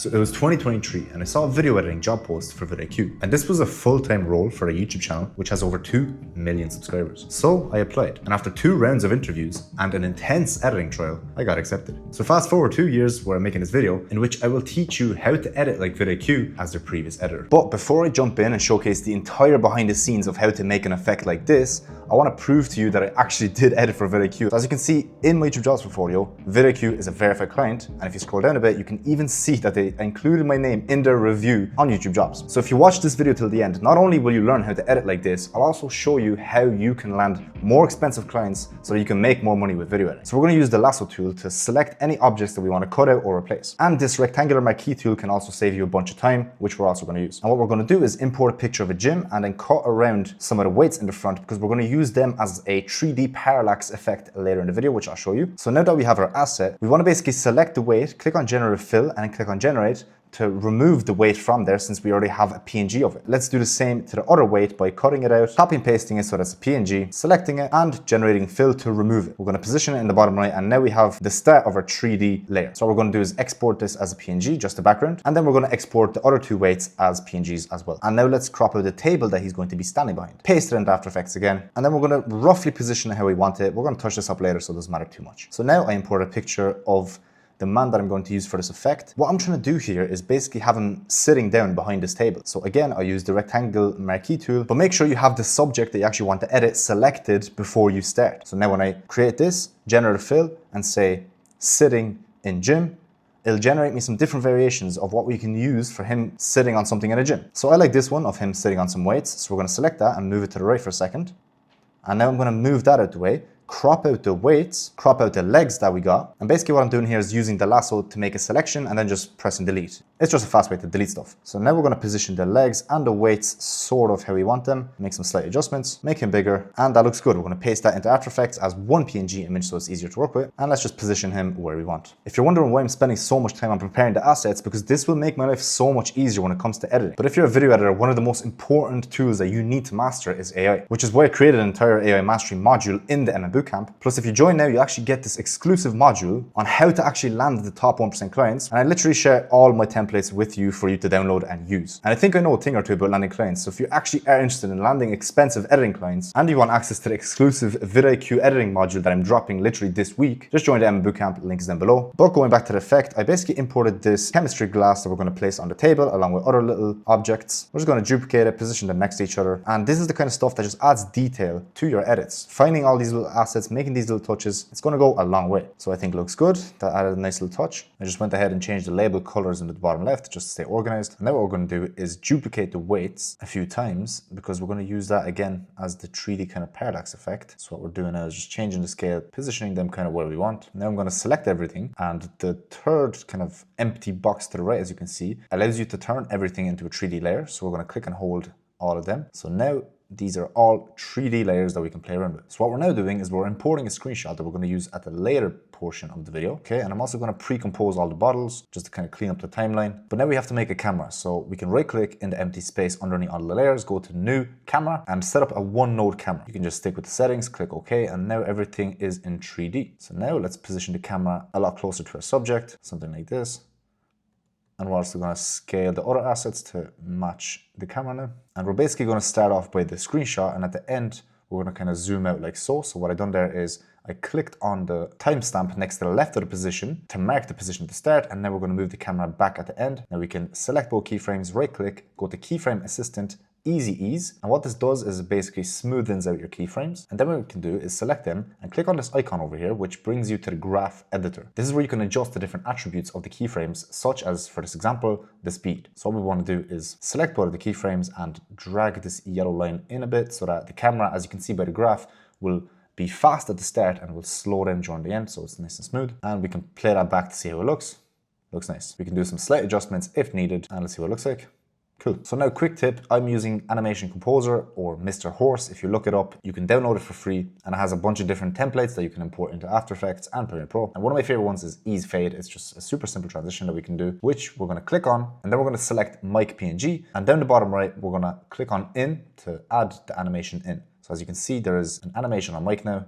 So it was 2023 and I saw a video editing job post for VidIQ, and this was a full-time role for a YouTube channel which has over 2 million subscribers. So I applied, and after 2 rounds of interviews and an intense editing trial, I got accepted. So fast forward 2 years where I'm making this video in which I will teach you how to edit like VidIQ as their previous editor. But before I jump in and showcase the entire behind the scenes of how to make an effect like this, I want to prove to you that I actually did edit for VidIQ. So as you can see in my YouTube jobs portfolio, VidIQ is a verified client, and if you scroll down a bit, you can even see that they included my name in their review on YouTube jobs. So if you watch this video till the end, not only will you learn how to edit like this, I'll also show you how you can land more expensive clients so that you can make more money with video editing. So we're going to use the lasso tool to select any objects that we want to cut out or replace. And this rectangular marquee tool can also save you a bunch of time, which we're also going to use. And what we're going to do is import a picture of a gym and then cut around some of the weights in the front, because we're going to use them as a 3D parallax effect later in the video, which I'll show you. So now that we have our asset, we want to basically select the weight, click on generative fill, and then click on generate to remove the weight from there, since we already have a PNG of it. Let's do the same to the other weight by cutting it out, copy and pasting it so that's a PNG, selecting it, and generating fill to remove it. We're going to position it in the bottom right, and now we have the start of our 3D layer. So what we're going to do is export this as a PNG, just the background, and then we're going to export the other 2 weights as PNGs as well. And now let's crop out the table that he's going to be standing behind. Paste it into After Effects again, and then we're going to roughly position it how we want it. We're going to touch this up later, so it doesn't matter too much. So now I import a picture of the man that I'm going to use for this effect. What I'm trying to do here is basically have him sitting down behind this table. So again, I use the rectangle marquee tool, but make sure you have the subject that you actually want to edit selected before you start. So now when I create this, generative fill, and say sitting in gym, it'll generate me some different variations of what we can use for him sitting on something in a gym. So I like this one of him sitting on some weights. So we're going to select that and move it to the right for a second. And now I'm going to move that out the way, crop out the weights, crop out the legs that we got. And basically what I'm doing here is using the lasso to make a selection and then just pressing delete. It's just a fast way to delete stuff. So now we're going to position the legs and the weights sort of how we want them, make some slight adjustments, make him bigger, and that looks good. We're going to paste that into After Effects as one PNG image so it's easier to work with. And let's just position him where we want. If you're wondering why I'm spending so much time on preparing the assets, because this will make my life so much easier when it comes to editing. But if you're a video editor, one of the most important tools that you need to master is AI, which is why I created an entire AI mastery module in the Emma Bootcamp. Plus, if you join now, you actually get this exclusive module on how to actually land the top 1% clients. And I literally share all my templates with you for you to download and use. And I think I know a thing or two about landing clients. So if you actually are interested in landing expensive editing clients and you want access to the exclusive VidIQ editing module that I'm dropping literally this week, just join the Emma Bootcamp, link is down below. But going back to the effect, I basically imported this chemistry glass that we're going to place on the table along with other little objects. We're just going to duplicate it, position them next to each other. And this is the kind of stuff that just adds detail to your edits. Finding all these little assets, making these little touches, it's going to go a long way. So I think it looks good. That added a nice little touch. I just went ahead and changed the label colors in the bottom left just to stay organized. And now what we're going to do is duplicate the weights a few times, because we're going to use that again as the 3D kind of parallax effect. So what we're doing now is just changing the scale, positioning them kind of where we want. Now I'm going to select everything, and the third kind of empty box to the right, as you can see, allows you to turn everything into a 3D layer. So we're going to click and hold all of them. So now these are all 3D layers that we can play around with. So what we're now doing is we're importing a screenshot that we're going to use at the later portion of the video. Okay, and I'm also going to pre-compose all the bottles just to kind of clean up the timeline. But now we have to make a camera. So we can right click in the empty space underneath all the layers, go to new camera, and set up a 1-node camera. You can just stick with the settings, click OK, and now everything is in 3D. So now let's position the camera a lot closer to our subject, something like this. And we're also going to scale the other assets to match the camera now. And we're basically going to start off by the screenshot, and at the end, we're going to kind of zoom out like so. So what I've done there is I clicked on the timestamp next to the left of the position to mark the position at the start, and now we're going to move the camera back at the end. Now we can select both keyframes, right click, go to Keyframe Assistant, Easy Ease, and what this does is it basically smoothens out your keyframes. And then what we can do is select them and click on this icon over here, which brings you to the graph editor. This is where you can adjust the different attributes of the keyframes, such as, for this example, the speed. So what we want to do is select both of the keyframes and drag this yellow line in a bit so that the camera, as you can see by the graph, will be fast at the start and will slow down during the end, so it's nice and smooth. And we can play that back to see how it looks. Looks nice. We can do some slight adjustments if needed, and let's see what it looks like. Cool. So now, quick tip, I'm using Animation Composer, or Mr. Horse. If you look it up, you can download it for free, and it has a bunch of different templates that you can import into After Effects and Premiere Pro. And one of my favorite ones is Ease Fade. It's just a super simple transition that we can do, which we're going to click on, and then we're going to select Mic PNG, and down the bottom right, we're going to click on In to add the animation in. So as you can see, there is an animation on Mic now,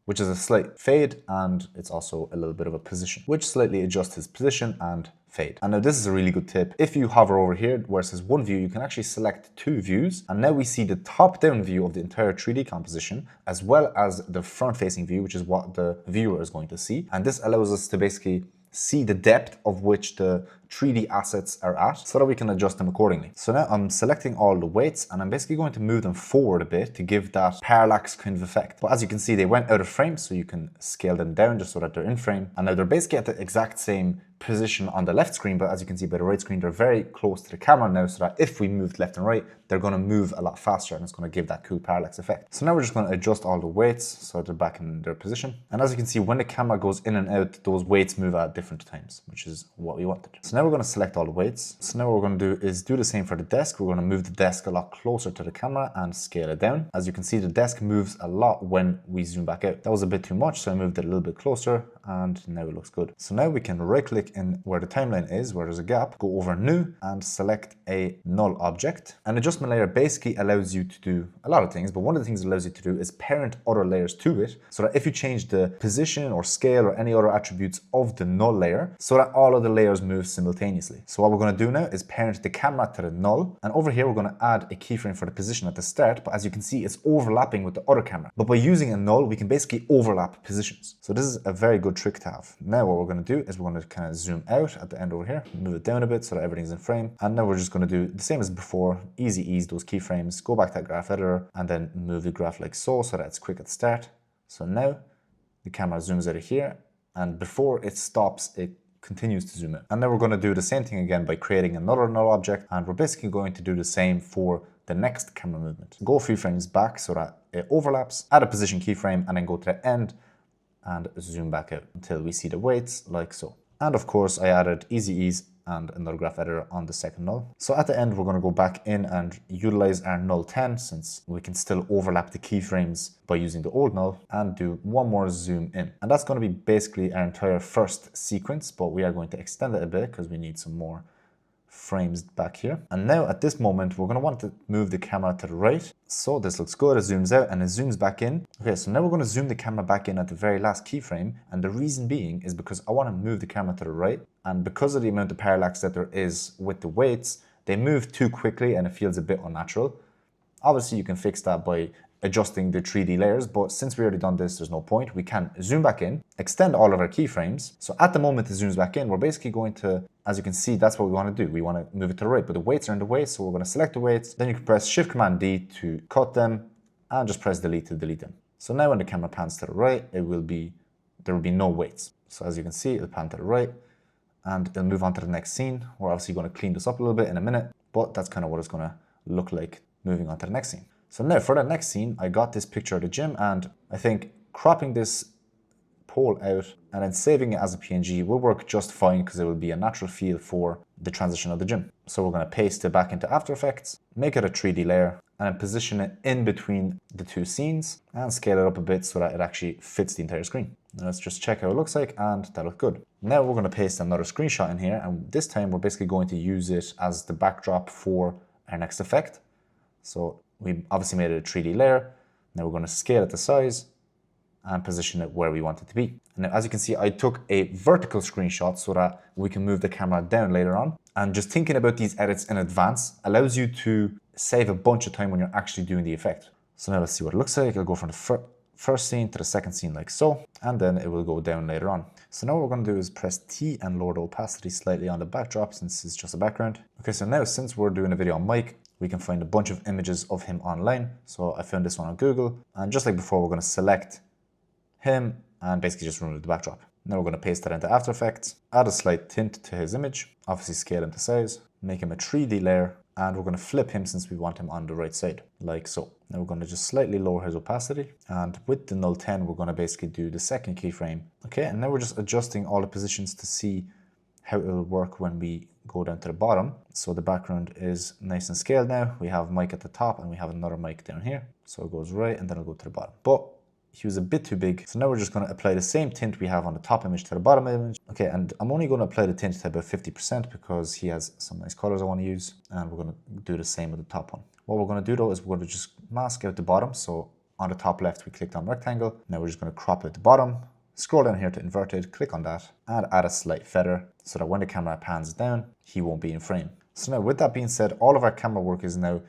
which is a slight fade, and it's also a little bit of a position, which slightly adjusts his position and fade. And now this is a really good tip. If you hover over here where it says one view, you can actually select two views. And now we see the top down view of the entire 3D composition, as well as the front facing view, which is what the viewer is going to see. And this allows us to basically see the depth of which the 3D assets are at so that we can adjust them accordingly. So now I'm selecting all the weights and I'm basically going to move them forward a bit to give that parallax kind of effect. But as you can see, they went out of frame, so you can scale them down just so that they're in frame. And now they're basically at the exact same position on the left screen, but as you can see by the right screen, they're very close to the camera now, so that if we moved left and right, they're going to move a lot faster and it's going to give that cool parallax effect. So now we're just going to adjust all the weights so they're back in their position. And as you can see, when the camera goes in and out, those weights move at different times, which is what we wanted. So now we're going to select all the weights. So now what we're going to do is do the same for the desk. We're going to move the desk a lot closer to the camera and scale it down. As you can see, the desk moves a lot when we zoom back out. That was a bit too much, so I moved it a little bit closer and now it looks good. So now we can right click in where the timeline is, where there's a gap, go over new and select a null object. An adjustment layer basically allows you to do a lot of things, but one of the things it allows you to do is parent other layers to it, so that if you change the position or scale or any other attributes of the null layer, so that all of the layers move simultaneously. So what we're going to do now is parent the camera to the null, and over here we're going to add a keyframe for the position at the start, but as you can see, it's overlapping with the other camera. But by using a null, we can basically overlap positions. So this is a very good trick to have. Now what we're going to do is we're going to kind of zoom out at the end over here, move it down a bit so that everything's in frame. And now we're just going to do the same as before, easy ease those keyframes, go back to that graph editor and then move the graph like so that it's quick at the start. So now the camera zooms out of here, and before it stops, it continues to zoom in. And now we're going to do the same thing again by creating another null object, and we're basically going to do the same for the next camera movement. Go a few frames back so that it overlaps, add a position keyframe, and then go to the end and zoom back out until we see the weights like so. And of course, I added easy ease and another graph editor on the second null. So at the end, we're going to go back in and utilize our null 10, since we can still overlap the keyframes by using the old null, and do one more zoom in. And that's going to be basically our entire first sequence, but we are going to extend it a bit because we need some more frames back here. And now at this moment, we're going to want to move the camera to the right. So this looks good. It zooms out and it zooms back in. Okay, so now we're going to zoom the camera back in at the very last keyframe. And the reason being is because I want to move the camera to the right. And because of the amount of parallax that there is with the weights, they move too quickly and it feels a bit unnatural. Obviously, you can fix that by adjusting the 3D layers, but since we already done this, there's no point. We can zoom back in, extend all of our keyframes. So at the moment it zooms back in, we're basically going to, as you can see, that's what we want to do. We want to move it to the right, but the weights are in the way, so we're going to select the weights. Then you can press Shift-Command-D to cut them, and just press Delete to delete them. So now when the camera pans to the right, there will be no weights. So as you can see, it'll pan to the right, and it'll move on to the next scene. We're obviously going to clean this up a little bit in a minute, but that's kind of what it's going to look like moving on to the next scene. So now for the next scene, I got this picture of the gym, and I think cropping this pole out and then saving it as a PNG will work just fine because it will be a natural feel for the transition of the gym. So we're going to paste it back into After Effects, make it a 3D layer, and then position it in between the two scenes and scale it up a bit so that it actually fits the entire screen. Now let's just check how it looks like, and that looks good. Now we're going to paste another screenshot in here, and this time we're basically going to use it as the backdrop for our next effect. So we obviously made it a 3D layer. Now we're going to scale it to size and position it where we want it to be. And now, as you can see, I took a vertical screenshot so that we can move the camera down later on. And just thinking about these edits in advance allows you to save a bunch of time when you're actually doing the effect. So now let's see what it looks like. It'll go from the first scene to the second scene like so, and then it will go down later on. So now what we're going to do is press T and lower the opacity slightly on the backdrop, since it's just a background. Okay, so now since we're doing a video on Mike, we can find a bunch of images of him online. So I found this one on Google, and just like before, we're going to select him and basically just remove the backdrop. Now we're going to paste that into After Effects, add a slight tint to his image, obviously scale him to size, make him a 3D layer, and we're going to flip him since we want him on the right side, like so. Now we're going to just slightly lower his opacity, and with the null 10, we're going to basically do the second keyframe. Okay, and now we're just adjusting all the positions to see how it will work when we go down to the bottom. So the background is nice and scaled now. We have Mike at the top and we have another Mike down here. So it goes right and then it'll go to the bottom. But he was a bit too big. So now we're just going to apply the same tint we have on the top image to the bottom image. Okay, and I'm only going to apply the tint to about 50% because he has some nice colors I want to use. And we're going to do the same with the top one. What we're going to do though is we're going to just mask out the bottom. So on the top left, we clicked on rectangle. Now we're just going to crop out the bottom, Scroll down here to inverted, click on that, and add a slight feather so that when the camera pans down, he won't be in frame. So now with that being said, all of our camera work is now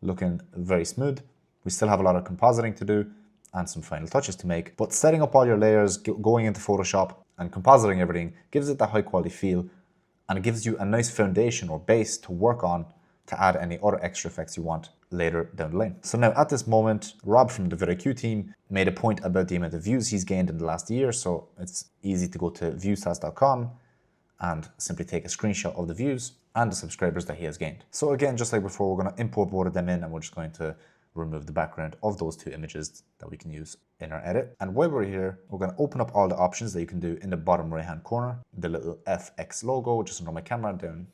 looking very smooth. We still have a lot of compositing to do and some final touches to make, but setting up all your layers, going into Photoshop and compositing everything gives it that high quality feel, and it gives you a nice foundation or base to work on to add any other extra effects you want later down the line. So now at this moment, Rob from the VidIQ team made a point about the amount of views he's gained in the last year. So it's easy to go to viewstats.com and simply take a screenshot of the views and the subscribers that he has gained. So again, just like before, we're going to import both of them in, and we're just going to remove the background of those two images that we can use in our edit. And while we're here, we're going to open up all the options that you can do in the bottom right hand corner, the little FX logo just under my camera down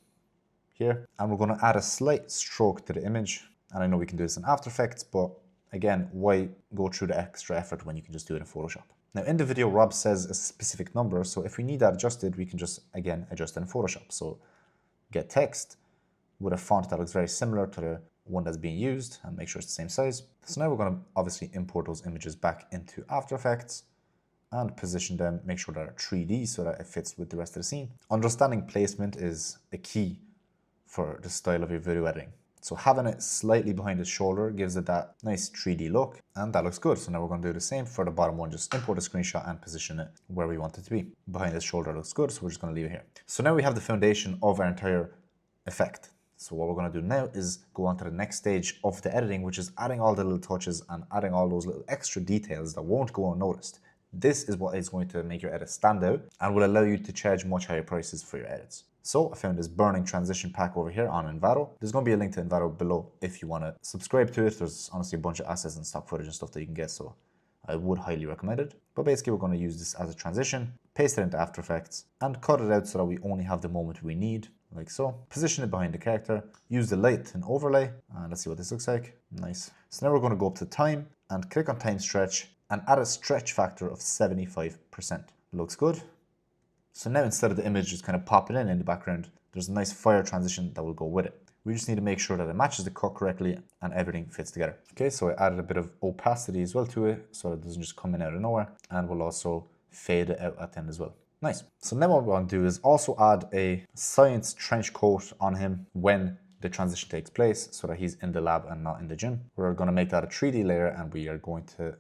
here, and we're going to add a slight stroke to the image. And I know we can do this in After Effects, but again, why go through the extra effort when you can just do it in Photoshop? Now in the video, Rob says a specific number, so if we need that adjusted, we can just again adjust it in Photoshop. So get text with a font that looks very similar to the one that's being used, and make sure it's the same size. So now we're going to obviously import those images back into After Effects and position them, make sure they're 3D so that it fits with the rest of the scene. Understanding placement is a key for the style of your video editing. So having it slightly behind his shoulder gives it that nice 3D look, and that looks good. So now we're going to do the same for the bottom one, just import a screenshot and position it where we want it to be. Behind his shoulder looks good, so we're just going to leave it here. So now we have the foundation of our entire effect. So what we're going to do now is go on to the next stage of the editing, which is adding all the little touches and adding all those little extra details that won't go unnoticed. This is what is going to make your edit stand out and will allow you to charge much higher prices for your edits. So I found this burning transition pack over here on Envato. There's going to be a link to Envato below if you want to subscribe to it. There's honestly a bunch of assets and stock footage and stuff that you can get, so I would highly recommend it. But basically we're going to use this as a transition, paste it into After Effects, and cut it out so that we only have the moment we need, like so. Position it behind the character, use the light and overlay, and let's see what this looks like. Nice. So now we're going to go up to time and click on time stretch and add a stretch factor of 75%. Looks good. So now instead of the image just kind of popping in the background, there's a nice fire transition that will go with it. We just need to make sure that it matches the cut correctly and everything fits together. Okay, so I added a bit of opacity as well to it so it doesn't just come in out of nowhere, and we'll also fade it out at the end as well. Nice. So now what we're going to do is also add a science trench coat on him when the transition takes place so that he's in the lab and not in the gym. We're going to make that a 3D layer, and we are going to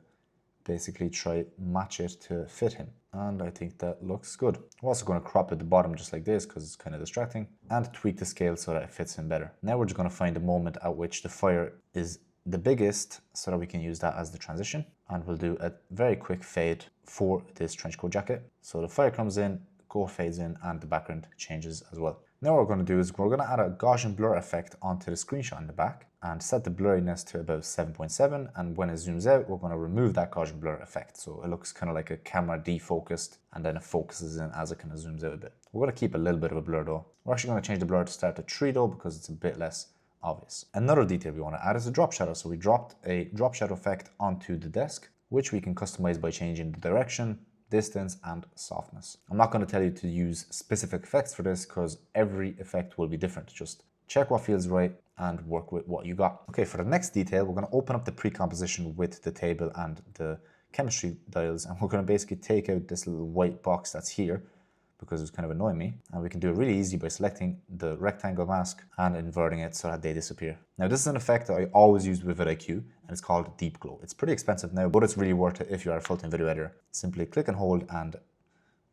basically try match it to fit him. And I think that looks good. We're also going to crop at the bottom just like this because it's kind of distracting, and tweak the scale so that it fits him better. Now we're just going to find the moment at which the fire is the biggest so that we can use that as the transition. And we'll do a very quick fade for this trench coat jacket. So the fire comes in, go fades in, and the background changes as well. Now what we're going to do is we're going to add a Gaussian blur effect onto the screenshot in the back and set the blurriness to about 7.7, and when it zooms out we're going to remove that Gaussian blur effect so it looks kind of like a camera defocused, and then it focuses in as it kind of zooms out a bit. We're going to keep a little bit of a blur though. We're actually going to change the blur to start at 3 though because it's a bit less obvious. Another detail we want to add is a drop shadow. So we dropped a drop shadow effect onto the desk, which we can customize by changing the direction, distance, and softness. I'm not going to tell you to use specific effects for this because every effect will be different. Just check what feels right and work with what you got. Okay, for the next detail, we're going to open up the pre-composition with the table and the chemistry dials, and we're going to basically take out this little white box that's here because it's kind of annoying me, and we can do it really easy by selecting the rectangle mask and inverting it so that they disappear. Now this is an effect that I always use with VidIQ, and it's called Deep Glow. It's pretty expensive now, but it's really worth it if you are a full-time video editor. Simply click and hold and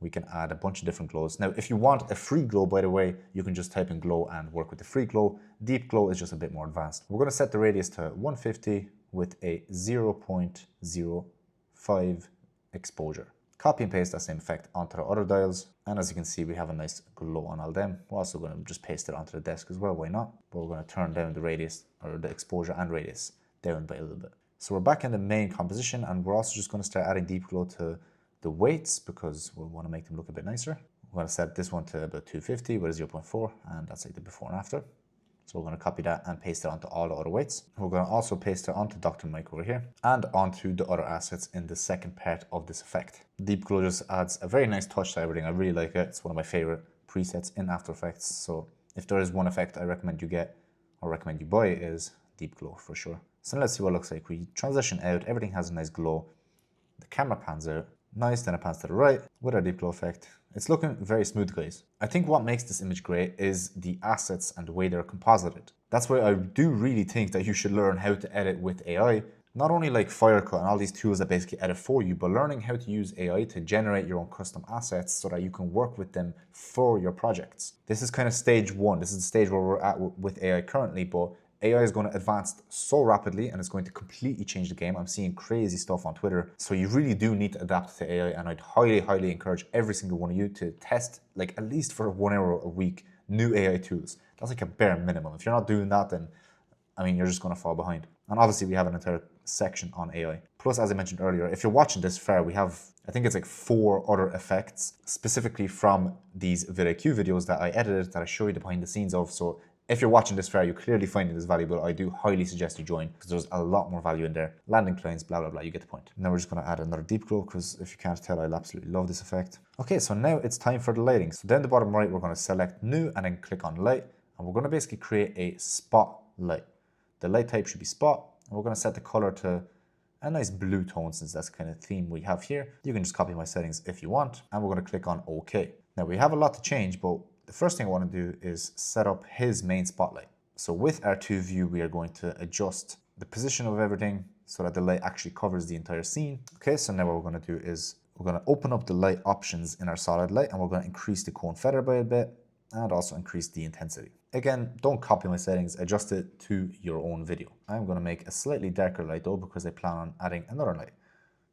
we can add a bunch of different glows. Now if you want a free glow, by the way, you can just type in glow and work with the free glow. Deep Glow is just a bit more advanced. We're going to set the radius to 150 with a 0.05 exposure. Copy and paste that same effect onto the other dials, and as you can see we have a nice glow on all them. We're also going to just paste it onto the desk as well, why not? But we're going to turn down the radius, or the exposure and radius, down by a little bit. So we're back in the main composition, and we're also just going to start adding deep glow to the weights because we want to make them look a bit nicer. We're going to set this one to about 250 with a 0.4, and that's like the before and after. So we're going to copy that and paste it onto all the other weights. We're going to also paste it onto Dr. Mike over here and onto the other assets in the second part of this effect. Deep Glow just adds a very nice touch to everything. I really like it. It's one of my favorite presets in After Effects. So if there is one effect I recommend you get or recommend you buy, it is Deep Glow for sure. So let's see what it looks like. We transition out, everything has a nice glow. The camera pans out. Nice, then it pans to the right with our deep glow effect. It's looking very smooth, guys. I think what makes this image great is the assets and the way they're composited. That's why I do really think that you should learn how to edit with AI. Not only like Firecut and all these tools that basically edit for you, but learning how to use AI to generate your own custom assets so that you can work with them for your projects. This is kind of stage one. This is the stage where we're at with AI currently, but AI is going to advance so rapidly and it's going to completely change the game. I'm seeing crazy stuff on Twitter. So you really do need to adapt to AI, and I'd highly, highly encourage every single one of you to test, like at least for 1 hour a week, new AI tools. That's like a bare minimum. If you're not doing that, then I mean, you're just going to fall behind. And obviously we have an entire section on AI. Plus, as I mentioned earlier, if you're watching this far, we have, I think it's like 4 other effects specifically from these VidIQ videos that I edited that I show you the behind the scenes of. So if you're watching this far, you're clearly finding this valuable. I do highly suggest you join because there's a lot more value in there. Landing planes, blah, blah, blah, you get the point. Now we're just going to add another deep glow because if you can't tell, I absolutely love this effect. Okay, so now it's time for the lighting. So down the bottom right, we're going to select new and then click on light. And we're going to basically create a spotlight. The light type should be spot. And we're going to set the color to a nice blue tone since that's the kind of theme we have here. You can just copy my settings if you want. And we're going to click on OK. Now we have a lot to change, but the first thing I want to do is set up his main spotlight. So with our 2 view, we are going to adjust the position of everything so that the light actually covers the entire scene. Okay, so now what we're going to do is we're going to open up the light options in our solid light and we're going to increase the cone feather by a bit and also increase the intensity. Again, don't copy my settings, adjust it to your own video. I'm going to make a slightly darker light though because I plan on adding another light.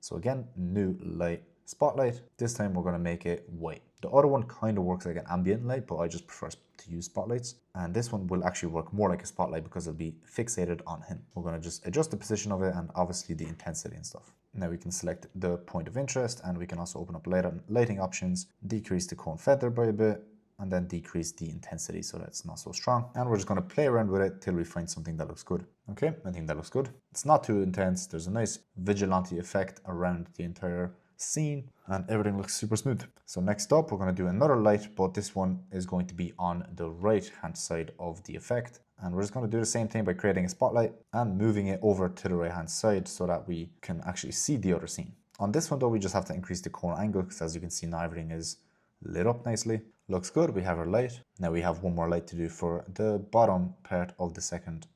So again, new light, spotlight. This time we're going to make it white. The other one kind of works like an ambient light, but I just prefer to use spotlights. And this one will actually work more like a spotlight because it'll be fixated on him. We're going to just adjust the position of it and obviously the intensity and stuff. Now we can select the point of interest and we can also open up lighting options, decrease the cone feather by a bit, and then decrease the intensity so that it's not so strong. And we're just going to play around with it till we find something that looks good. Okay, I think that looks good. It's not too intense. There's a nice vigilante effect around the entire scene and everything looks super smooth. So next up, we're going to do another light, but this one is going to be on the right hand side of the effect. And we're just going to do the same thing by creating a spotlight and moving it over to the right hand side so that we can actually see the other scene. On this one though, we just have to increase the cone angle because as you can see now everything is lit up nicely. Looks good. We have our light. Now we have one more light to do for the bottom part of the second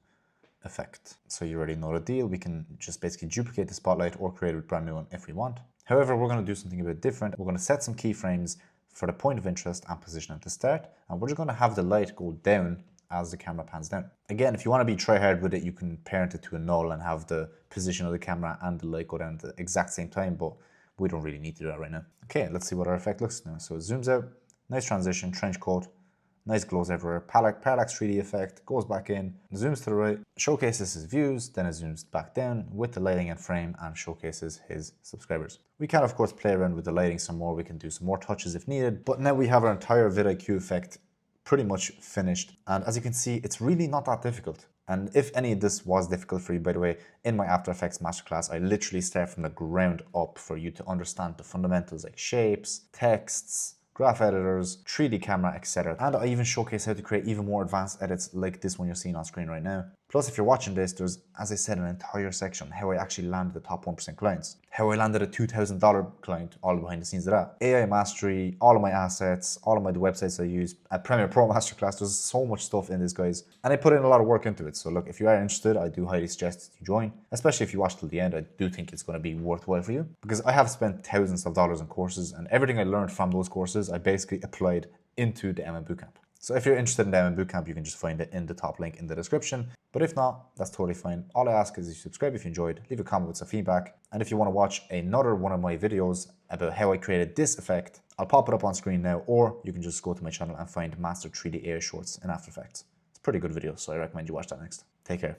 effect. So you already know the deal. We can just basically duplicate the spotlight or create a brand new one if we want. However, we're going to do something a bit different. We're going to set some keyframes for the point of interest and position at the start. And we're just going to have the light go down as the camera pans down. Again, if you want to be try hard with it, you can parent it to a null and have the position of the camera and the light go down at the exact same time, but we don't really need to do that right now. Okay, let's see what our effect looks now. So it zooms out, nice transition, trench coat, nice glows everywhere, parallax 3D effect, goes back in, zooms to the right, showcases his views, then it zooms back down with the lighting and frame and showcases his subscribers. We can of course play around with the lighting some more, we can do some more touches if needed, but now we have our entire VidIQ effect pretty much finished. And as you can see, it's really not that difficult. And if any of this was difficult for you, by the way, in my After Effects masterclass, I literally start from the ground up for you to understand the fundamentals like shapes, texts, graph editors, 3D camera, etc. And I even showcase how to create even more advanced edits like this one you're seeing on screen right now. Plus, if you're watching this, there's, as I said, an entire section how I actually landed the top 1% clients, how I landed a $2,000 client, all behind the scenes of that. AI mastery, all of my assets, all of my websites I use, at Premiere Pro Masterclass, there's so much stuff in this, guys. And I put in a lot of work into it. So look, if you are interested, I do highly suggest you join, especially if you watch till the end. I do think it's going to be worthwhile for you because I have spent thousands of dollars on courses and everything I learned from those courses, I basically applied into the MM Bootcamp. So if you're interested in the MM Bootcamp, you can just find it in the top link in the description. But if not, that's totally fine. All I ask is you subscribe if you enjoyed, leave a comment with some feedback. And if you want to watch another one of my videos about how I created this effect, I'll pop it up on screen now, or you can just go to my channel and find Master 3D AI Shorts in After Effects. It's a pretty good video, so I recommend you watch that next. Take care.